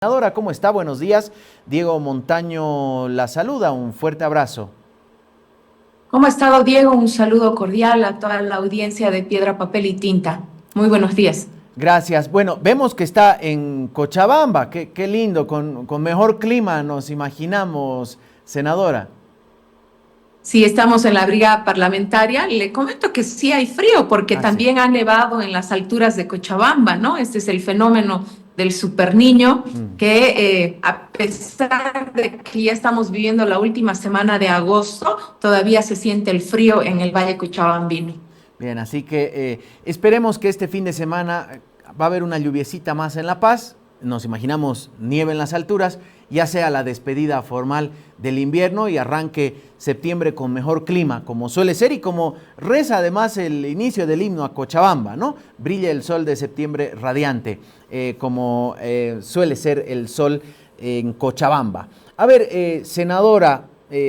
Senadora, ¿cómo está? Buenos días. Diego Montaño la saluda. Un fuerte abrazo. ¿Cómo ha estado, Diego? Un saludo cordial a toda la audiencia de Piedra, Papel y Tinta. Muy buenos días. Gracias. Bueno, vemos que está en Cochabamba. Qué lindo, con mejor clima nos imaginamos, senadora. Si estamos en la brigada parlamentaria, le comento que sí hay frío porque Ah, sí. también ha nevado en las alturas de Cochabamba, ¿no? Este es el fenómeno del superniño Mm. que a pesar de que ya estamos viviendo la última semana de agosto, todavía se siente el frío en el Valle Cochabambino. Bien, así que esperemos que este fin de semana va a haber una lluviecita más en La Paz. Nos imaginamos nieve en las alturas, ya sea la despedida formal del invierno y arranque septiembre con mejor clima, como suele ser y como reza además el inicio del himno a Cochabamba, ¿no? Brilla el sol de septiembre radiante, como suele ser el sol en Cochabamba. A ver, senadora,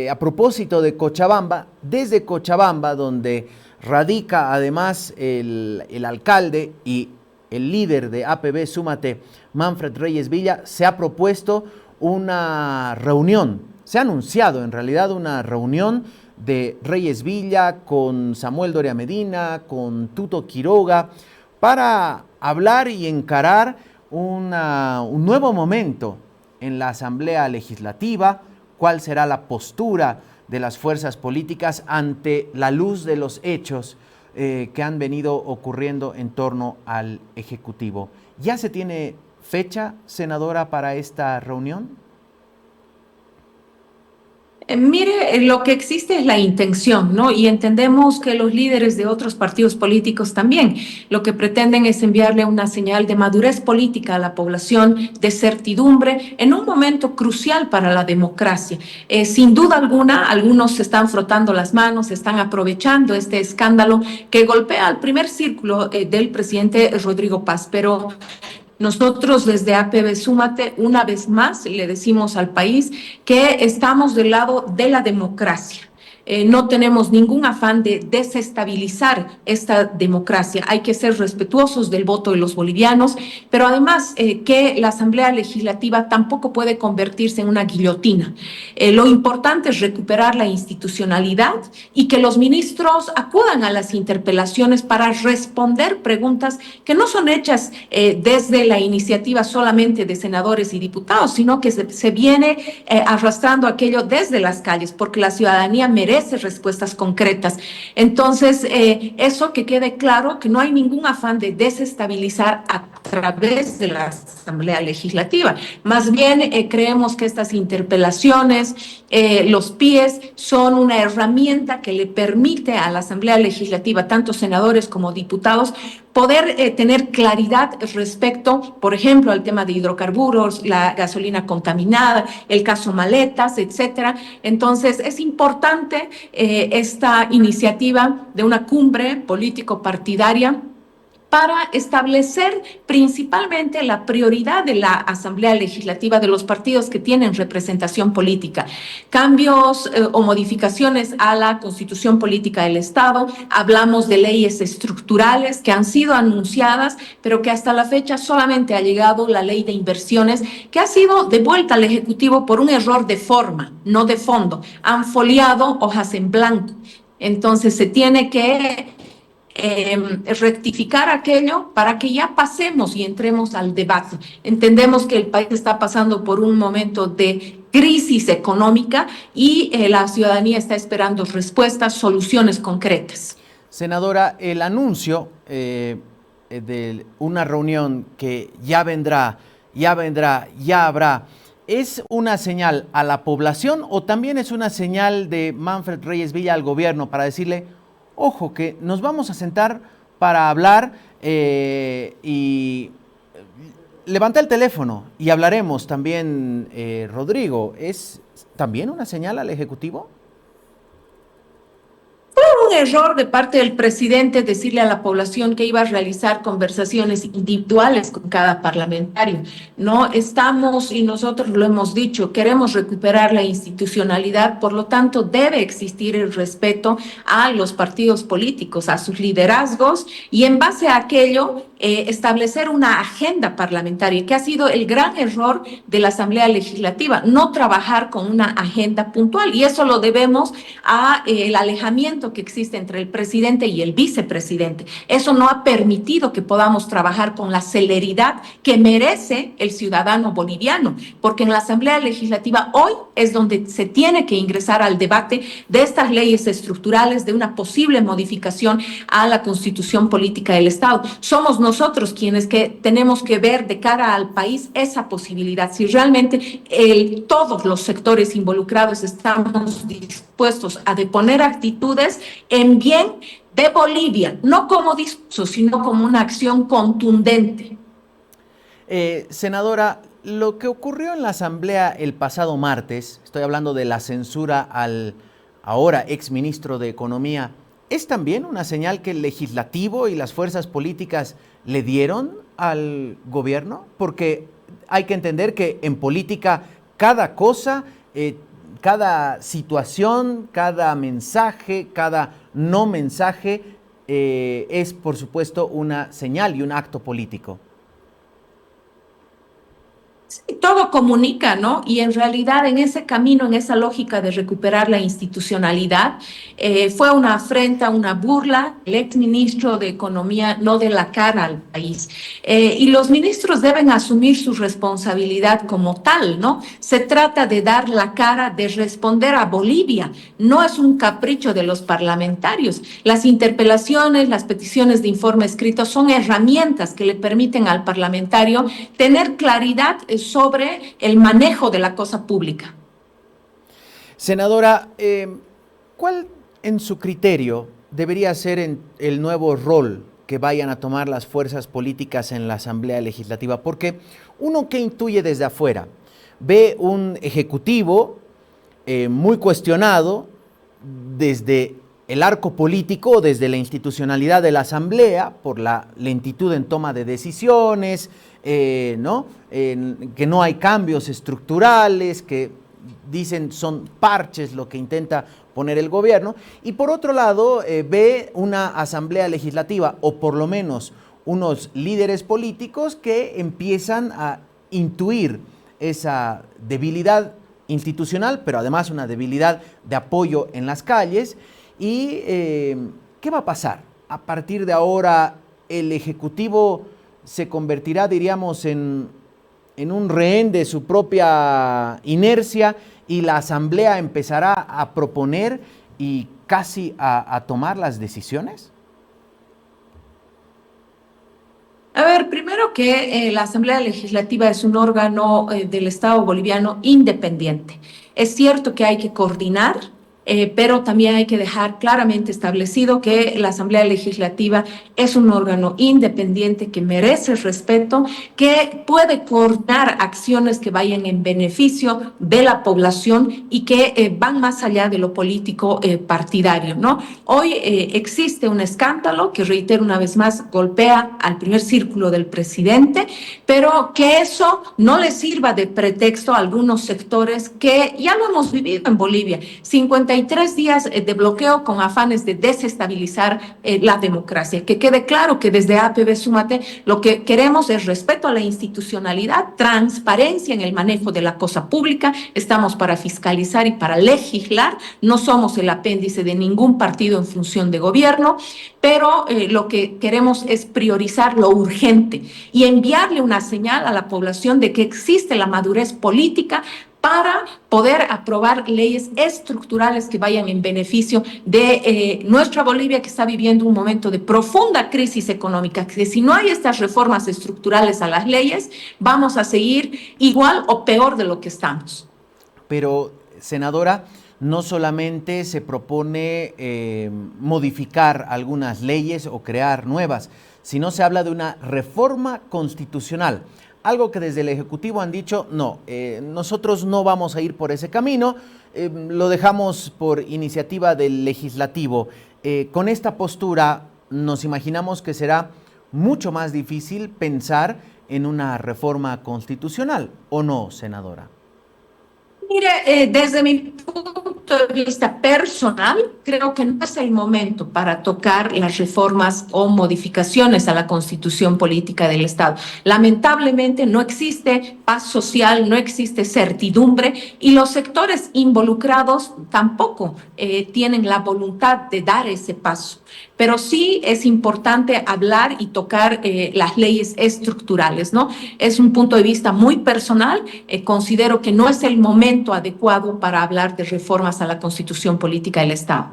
a propósito de Cochabamba, desde Cochabamba, donde radica además el alcalde y el líder de APB Súmate, Manfred Reyes Villa, se ha propuesto una reunión, se ha anunciado en realidad una reunión de Reyes Villa con Samuel Doria Medina, con Tuto Quiroga, para hablar y encarar un nuevo momento en la Asamblea Legislativa, cuál será la postura de las fuerzas políticas ante la luz de los hechos que han venido ocurriendo en torno al Ejecutivo. ¿Ya se tiene fecha, senadora, para esta reunión? Mire, lo que existe es la intención, ¿no? Y entendemos que los líderes de otros partidos políticos también lo que pretenden es enviarle una señal de madurez política a la población, de certidumbre, en un momento crucial para la democracia. Sin duda alguna, algunos se están frotando las manos, están aprovechando este escándalo que golpea al primer círculo del presidente Rodrigo Paz, pero nosotros desde APB Súmate, una vez más, le decimos al país que estamos del lado de la democracia. No tenemos ningún afán de desestabilizar esta democracia. Hay que ser respetuosos del voto de los bolivianos, pero además que la Asamblea Legislativa tampoco puede convertirse en una guillotina. Lo importante es recuperar la institucionalidad y que los ministros acudan a las interpelaciones para responder preguntas que no son hechas desde la iniciativa solamente de senadores y diputados, sino que se viene arrastrando aquello desde las calles, porque la ciudadanía merece respuestas concretas. Entonces, eso que quede claro, que no hay ningún afán de desestabilizar a través de la Asamblea Legislativa. Más bien, creemos que estas interpelaciones, los PIEs, son una herramienta que le permite a la Asamblea Legislativa, tanto senadores como diputados, poder tener claridad respecto, por ejemplo, al tema de hidrocarburos, la gasolina contaminada, el caso maletas, etcétera. Entonces, es importante esta iniciativa de una cumbre político-partidaria para establecer principalmente la prioridad de la Asamblea Legislativa de los partidos que tienen representación política. Cambios o modificaciones a la Constitución Política del Estado. Hablamos de leyes estructurales que han sido anunciadas, pero que hasta la fecha solamente ha llegado la ley de inversiones, que ha sido devuelta al Ejecutivo por un error de forma, no de fondo. Han foliado hojas en blanco. Entonces se tiene que rectificar aquello para que ya pasemos y entremos al debate. Entendemos que el país está pasando por un momento de crisis económica y la ciudadanía está esperando respuestas, soluciones concretas. Senadora, el anuncio de una reunión que ya habrá, ¿es una señal a la población o también es una señal de Manfred Reyes Villa al gobierno para decirle, ojo, que nos vamos a sentar para hablar y levanta el teléfono y hablaremos también, Rodrigo? ¿Es también una señal al Ejecutivo? un error de parte del presidente decirle a la población que iba a realizar conversaciones individuales con cada parlamentario. No estamos, y nosotros lo hemos dicho, queremos recuperar la institucionalidad, por lo tanto debe existir el respeto a los partidos políticos, a sus liderazgos, y en base a aquello establecer una agenda parlamentaria, que ha sido el gran error de la Asamblea Legislativa, no trabajar con una agenda puntual, y eso lo debemos a el alejamiento que existe entre el presidente y el vicepresidente. Eso no ha permitido que podamos trabajar con la celeridad que merece el ciudadano boliviano, porque en la Asamblea Legislativa hoy es donde se tiene que ingresar al debate de estas leyes estructurales, de una posible modificación a la Constitución Política del Estado. Somos nosotros quienes que tenemos que ver de cara al país esa posibilidad, si realmente todos los sectores involucrados estamos dispuestos a deponer actitudes en bien de Bolivia, no como discurso, sino como una acción contundente. Senadora, lo que ocurrió en la Asamblea el pasado martes, estoy hablando de la censura al ahora exministro de Economía, ¿es también una señal que el legislativo y las fuerzas políticas le dieron al gobierno? Porque hay que entender que en política cada cosa, cada situación, cada mensaje, cada no mensaje es por supuesto una señal y un acto político. Sí, todo comunica, ¿no? Y en realidad en ese camino, en esa lógica de recuperar la institucionalidad, fue una afrenta, una burla. El exministro de Economía no dé la cara al país. Y los ministros deben asumir su responsabilidad como tal, ¿no? Se trata de dar la cara, de responder a Bolivia. No es un capricho de los parlamentarios. Las interpelaciones, las peticiones de informe escrito son herramientas que le permiten al parlamentario tener claridad sobre el manejo de la cosa pública. Senadora, ¿cuál en su criterio debería ser el nuevo rol que vayan a tomar las fuerzas políticas en la Asamblea Legislativa? Porque uno que intuye desde afuera ve un ejecutivo muy cuestionado desde el arco político, desde la institucionalidad de la Asamblea, por la lentitud en toma de decisiones, ¿no? Que no hay cambios estructurales, que dicen son parches lo que intenta poner el gobierno, y por otro lado ve una Asamblea Legislativa, o por lo menos unos líderes políticos que empiezan a intuir esa debilidad institucional, pero además una debilidad de apoyo en las calles. ¿Y qué va a pasar? A partir de ahora, el Ejecutivo se convertirá, diríamos, en un rehén de su propia inercia, y la Asamblea empezará a proponer y casi a tomar las decisiones. A ver, primero que la Asamblea Legislativa es un órgano del Estado boliviano independiente. Es cierto que hay que coordinar, pero también hay que dejar claramente establecido que la Asamblea Legislativa es un órgano independiente que merece respeto, que puede coordinar acciones que vayan en beneficio de la población y que van más allá de lo político partidario, ¿no? Hoy existe un escándalo que, reitero una vez más, golpea al primer círculo del presidente, pero que eso no le sirva de pretexto a algunos sectores que ya lo hemos vivido en Bolivia. 53 días de bloqueo con afanes de desestabilizar la democracia. Que quede claro que desde APB Súmate lo que queremos es respeto a la institucionalidad, transparencia en el manejo de la cosa pública. Estamos para fiscalizar y para legislar. No somos el apéndice de ningún partido en función de gobierno, pero lo que queremos es priorizar lo urgente y enviarle una señal a la población de que existe la madurez política para poder aprobar leyes estructurales que vayan en beneficio de nuestra Bolivia, que está viviendo un momento de profunda crisis económica, que si no hay estas reformas estructurales a las leyes, vamos a seguir igual o peor de lo que estamos. Pero, senadora, no solamente se propone modificar algunas leyes o crear nuevas, sino se habla de una reforma constitucional. Algo que desde el Ejecutivo han dicho, no, nosotros no vamos a ir por ese camino, lo dejamos por iniciativa del Legislativo. Con esta postura nos imaginamos que será mucho más difícil pensar en una reforma constitucional, ¿o no, senadora? Mire, desde mi punto de vista personal, creo que no es el momento para tocar las reformas o modificaciones a la Constitución Política del Estado. Lamentablemente no existe paz social, no existe certidumbre y los sectores involucrados tampoco tienen la voluntad de dar ese paso. Pero sí es importante hablar y tocar las leyes estructurales, ¿no? Es un punto de vista muy personal. Considero que no es el momento adecuado para hablar de reformas a la Constitución Política del Estado.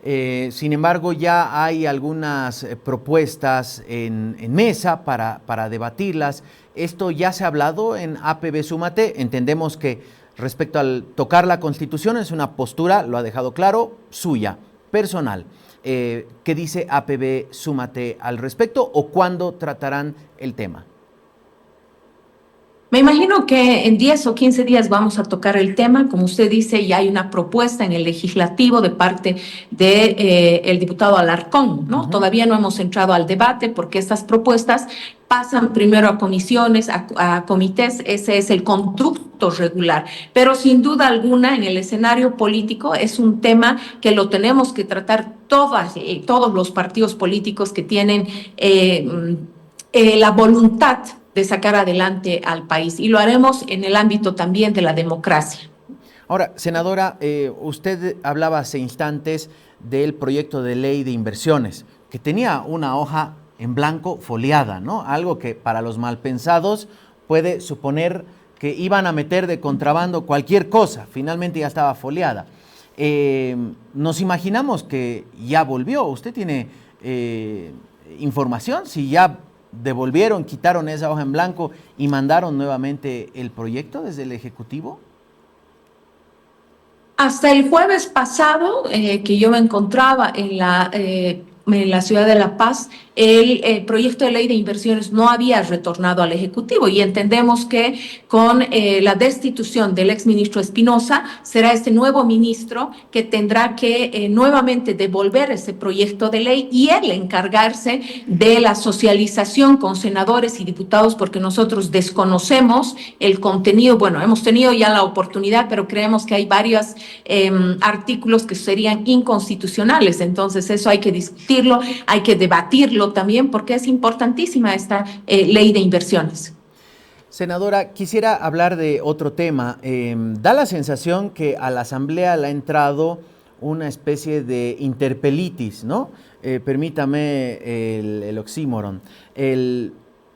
Sin embargo, ya hay algunas propuestas en mesa para debatirlas. Esto ya se ha hablado en APB Súmate. Entendemos que respecto al tocar la Constitución es una postura, lo ha dejado claro, suya, personal. ¿Qué dice APB Súmate al respecto o cuándo tratarán el tema? Me imagino que en 10 o 15 días vamos a tocar el tema. Como usted dice, ya hay una propuesta en el legislativo de parte del diputado Alarcón, ¿no? Todavía no hemos entrado al debate porque estas propuestas pasan primero a comisiones, a comités. Ese es el conducto regular. Pero sin duda alguna, en el escenario político es un tema que lo tenemos que tratar todos los partidos políticos que tienen la voluntad de sacar adelante al país, y lo haremos en el ámbito también de la democracia. Ahora, senadora, usted hablaba hace instantes del proyecto de ley de inversiones, que tenía una hoja en blanco foliada, ¿no? Algo que para los malpensados puede suponer que iban a meter de contrabando cualquier cosa, finalmente ya estaba foliada. Nos imaginamos que ya volvió. ¿Usted tiene información si ya devolvieron, quitaron esa hoja en blanco y mandaron nuevamente el proyecto desde el Ejecutivo? Hasta el jueves pasado, que yo me encontraba en la ciudad de La Paz, el proyecto de ley de inversiones no había retornado al Ejecutivo, y entendemos que con la destitución del exministro Espinosa será este nuevo ministro que tendrá que nuevamente devolver ese proyecto de ley y él encargarse de la socialización con senadores y diputados, porque nosotros desconocemos el contenido. Bueno, hemos tenido ya la oportunidad, pero creemos que hay varios artículos que serían inconstitucionales. Entonces eso hay que discutirlo, hay que debatirlo también, porque es importantísima esta ley de inversiones. Senadora, quisiera hablar de otro tema. Da la sensación que a la Asamblea le ha entrado una especie de interpelitis, ¿no? Permítame el oxímoron. El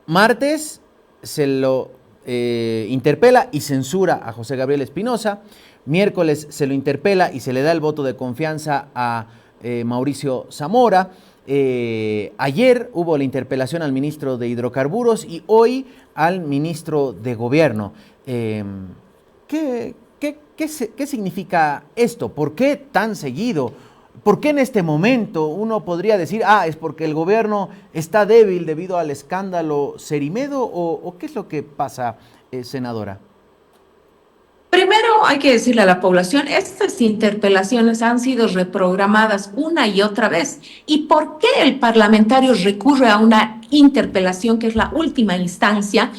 martes se lo interpela y censura a José Gabriel Espinosa. Miércoles se lo interpela y se le da el voto de confianza a Mauricio Zamora. Ayer hubo la interpelación al ministro de Hidrocarburos y hoy al ministro de Gobierno. ¿Qué significa esto? ¿Por qué tan seguido? ¿Por qué en este momento uno podría decir, es porque el gobierno está débil debido al escándalo Cerimedo, o qué es lo que pasa, senadora? Primero hay que decirle a la población, estas interpelaciones han sido reprogramadas una y otra vez. ¿Y por qué el parlamentario recurre a una interpelación, que es la última instancia?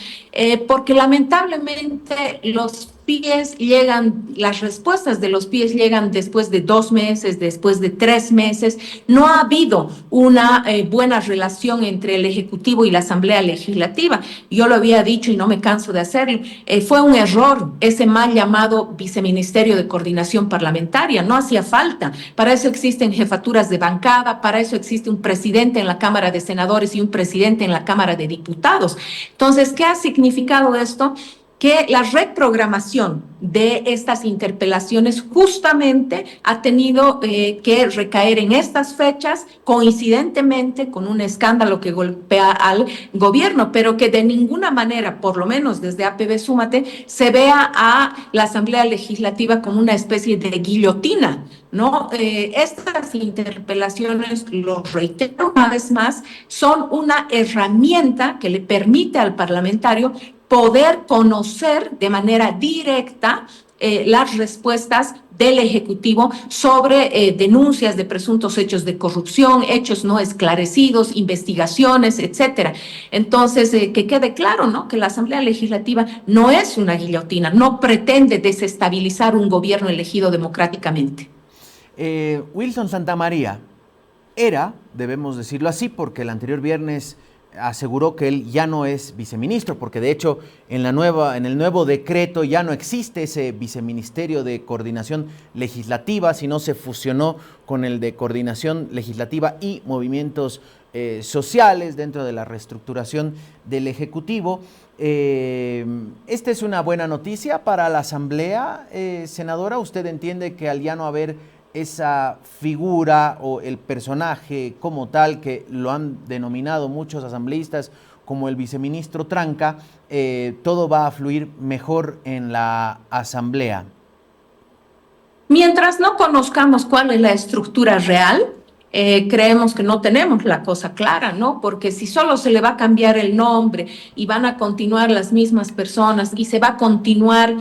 Porque lamentablemente los PIEs llegan, las respuestas de los PIEs llegan después de 2 meses, después de 3 meses. No ha habido una buena relación entre el Ejecutivo y la Asamblea Legislativa. Yo lo había dicho y no me canso de hacerlo. Fue un error ese mal llamado Viceministerio de Coordinación Parlamentaria. No hacía falta. Para eso existen jefaturas de bancada, para eso existe un presidente en la Cámara de Senadores y un presidente en la Cámara de Diputados. Entonces, ¿qué ha significado esto? Que la reprogramación de estas interpelaciones justamente ha tenido que recaer en estas fechas, coincidentemente con un escándalo que golpea al gobierno, pero que de ninguna manera, por lo menos desde APB Súmate, se vea a la Asamblea Legislativa como una especie de guillotina, ¿no? Estas interpelaciones, lo reitero una vez más, son una herramienta que le permite al parlamentario poder conocer de manera directa las respuestas del Ejecutivo sobre denuncias de presuntos hechos de corrupción, hechos no esclarecidos, investigaciones, etcétera. Entonces, que quede claro, ¿no?, que la Asamblea Legislativa no es una guillotina, no pretende desestabilizar un gobierno elegido democráticamente. Wilson Santamaría era, debemos decirlo así, porque el anterior viernes aseguró que él ya no es viceministro, porque de hecho en el nuevo decreto ya no existe ese viceministerio de coordinación legislativa, sino se fusionó con el de coordinación legislativa y movimientos sociales dentro de la reestructuración del Ejecutivo. ¿Esta es una buena noticia para la Asamblea, senadora? ¿Usted entiende que al ya no haber esa figura o el personaje como tal, que lo han denominado muchos asambleístas como el viceministro Tranca, todo va a fluir mejor en la Asamblea? Mientras no conozcamos cuál es la estructura real, creemos que no tenemos la cosa clara, ¿no? Porque si solo se le va a cambiar el nombre y van a continuar las mismas personas y se va a continuar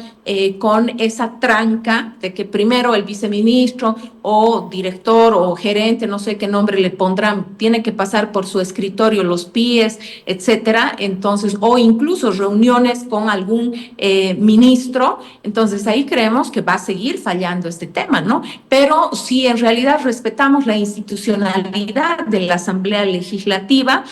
con esa tranca de que primero el viceministro o director o gerente, no sé qué nombre le pondrán, tiene que pasar por su escritorio los PIEs, etcétera, entonces, o incluso reuniones con algún ministro, entonces ahí creemos que va a seguir fallando este tema, ¿no? Pero si en realidad respetamos la institucionalidad de la Asamblea Legislativa,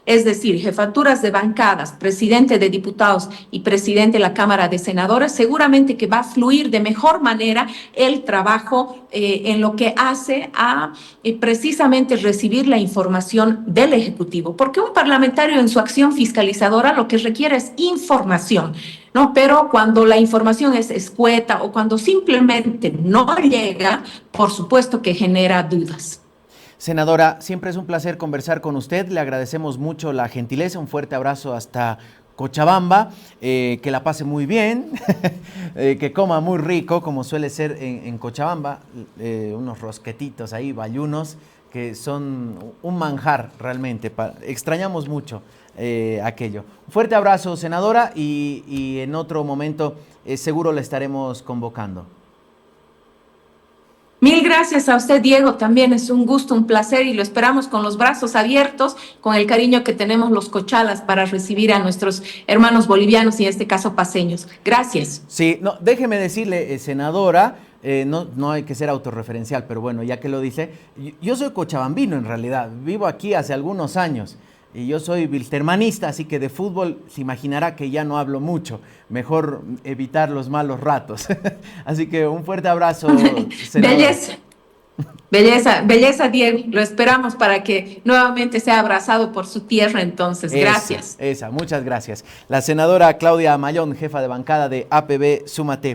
es decir, jefaturas de bancadas, presidente de diputados y presidente de la Cámara de Senadores, seguramente que va a fluir de mejor manera el trabajo en lo que hace a precisamente recibir la información del Ejecutivo, porque un parlamentario en su acción fiscalizadora lo que requiere es información, ¿no? Pero cuando la información es escueta o cuando simplemente no llega, por supuesto que genera dudas. Senadora, siempre es un placer conversar con usted, le agradecemos mucho la gentileza, un fuerte abrazo hasta Cochabamba, que la pase muy bien, que coma muy rico, como suele ser en Cochabamba, unos rosquetitos ahí, bayunos, que son un manjar realmente, extrañamos mucho aquello. Un fuerte abrazo, senadora, y en otro momento seguro le estaremos convocando. Mil gracias a usted, Diego. También es un gusto, un placer y lo esperamos con los brazos abiertos, con el cariño que tenemos los cochalas para recibir a nuestros hermanos bolivianos y en este caso paceños. Gracias. Sí, no, déjeme decirle, senadora, no hay que ser autorreferencial, pero bueno, ya que lo dice, yo soy cochabambino en realidad, vivo aquí hace algunos años. Y yo soy bilstermanista, así que de fútbol se imaginará que ya no hablo mucho. Mejor evitar los malos ratos. Así que un fuerte abrazo, senadora. Belleza, belleza, belleza, Diego. Lo esperamos para que nuevamente sea abrazado por su tierra entonces. Gracias. Muchas gracias. La senadora Claudia Mayón, jefa de bancada de APB Súmate.